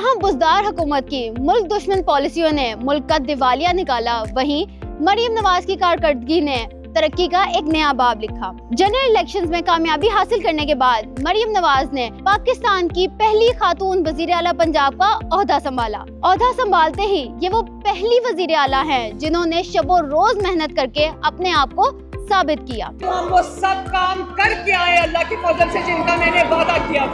जहां बुज़दार हुकूमत की मुल्क दुश्मन पॉलिसियों ने मुल्क का दिवालिया निकाला, वहीं मरीम नवाज की कारकर्दगी ने तरक्की का एक नया बाब लिखा। जनरल इलेक्शंस में कामयाबी हासिल करने के बाद मरीम नवाज ने पाकिस्तान की पहली खातून वजीर आला पंजाब का ओहदा संभाला। ओहदा संभालते ही ये वो पहली वजीर आला हैं जिन्होंने शबो रोज मेहनत करके अपने आप को साबित किया। हम वो सब काम करके आए अल्लाह की फजल से जिनका मैंने वादा किया।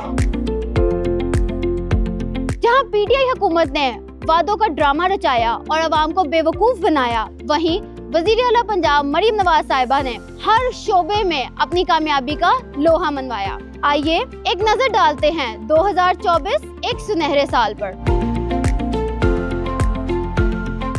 जहां पीटीआई हुकूमत ने वादों का ड्रामा रचाया और अवाम को बेवकूफ बनाया, वहीं वजीर आला पंजाब मरीम नवाज साहिबा ने हर शोबे में अपनी कामयाबी का लोहा मनवाया। आइए एक नजर डालते हैं 2024 एक सुनहरे साल पर।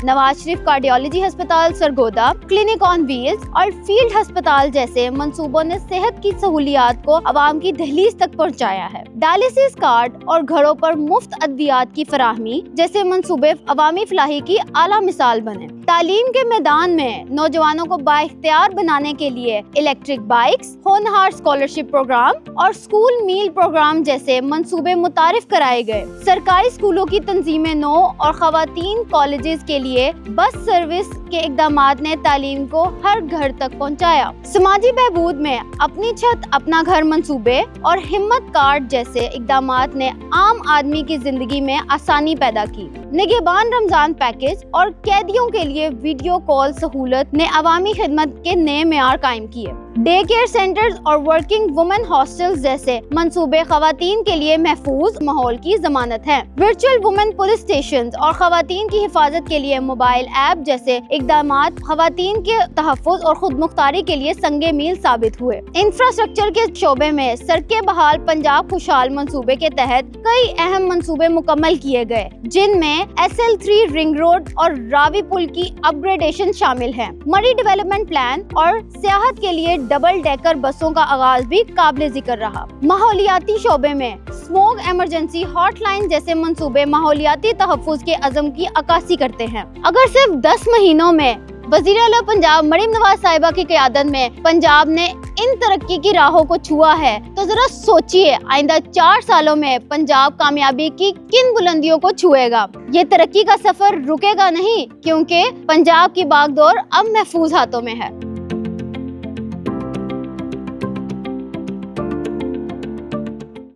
नवाज शरीफ कार्डियोलॉजी अस्पताल सरगोदा, क्लिनिक ऑन व्हील्स और फील्ड अस्पताल जैसे मंसूबों ने सेहत की सहूलियात को अवाम की दहलीज तक पहुंचाया है। डायलिसिस कार्ड और घरों पर मुफ्त अद्वियात की फराहमी जैसे मंसूबे अवामी फलाही की आला मिसाल बने। तालीम के मैदान में नौजवानों को बाइख्तियार बनाने के लिए इलेक्ट्रिक बाइक्स, होनहार स्कॉलरशिप प्रोग्राम और स्कूल मील प्रोग्राम जैसे मंसूबे मुतारिफ कराए गए। सरकारी स्कूलों की तंजीमें नो और खवातीन कॉलेजेस के लिए बस सर्विस के इक़दामात ने तालीम को हर घर तक पहुंचाया। समाजी बहबूद में अपनी छत अपना घर मंसूबे और हिम्मत कार्ड जैसे इक़दामात ने आम आदमी की जिंदगी में आसानी पैदा की। निगहबान रमजान पैकेज और कैदियों के लिए वीडियो कॉल सहूलत ने अवामी खिदमत के नए मेयार कायम किए। डे केयर सेंटर्स और वर्किंग वुमेन हॉस्टल्स जैसे मंसूबे खवातीन के लिए महफूज माहौल की जमानत हैं। वर्चुअल वुमेन पुलिस स्टेशन और खवातीन की हिफाजत के लिए मोबाइल ऐप जैसे इक़दामात खवातीन के तहफ़्फ़ुज़ और खुद मुख्तारी के लिए संगे मील साबित हुए। इंफ्रास्ट्रक्चर के शोबे में सड़कें बहाल पंजाब खुशहाल मंसूबे के तहत कई अहम मंसूबे मुकम्मल किए गए, जिनमें SL3 रिंग रोड और रावी पुल की अपग्रेडेशन शामिल है। मरी डेवलपमेंट प्लान और सियाहत के लिए डबल डेकर बसों का आगाज भी काबिल जिक्र रहा। माहौलियाती शोबे में स्मोक इमरजेंसी हॉटलाइन जैसे मंसूबे माहौलियाती तहफ़्फ़ुज़ के अज़म की अक्कासी करते हैं। अगर सिर्फ 10 महीनों में वज़ीर आला पंजाब मरीम नवाज साहिबा की क़यादत में पंजाब ने इन तरक्की की राहों को छुआ है, तो जरा सोचिए आइंदा 4 सालों में पंजाब कामयाबी की किन बुलंदियों को छुएगा। ये तरक्की का सफर रुकेगा नहीं, क्योंकि पंजाब की बागडोर अब महफूज हाथों में है।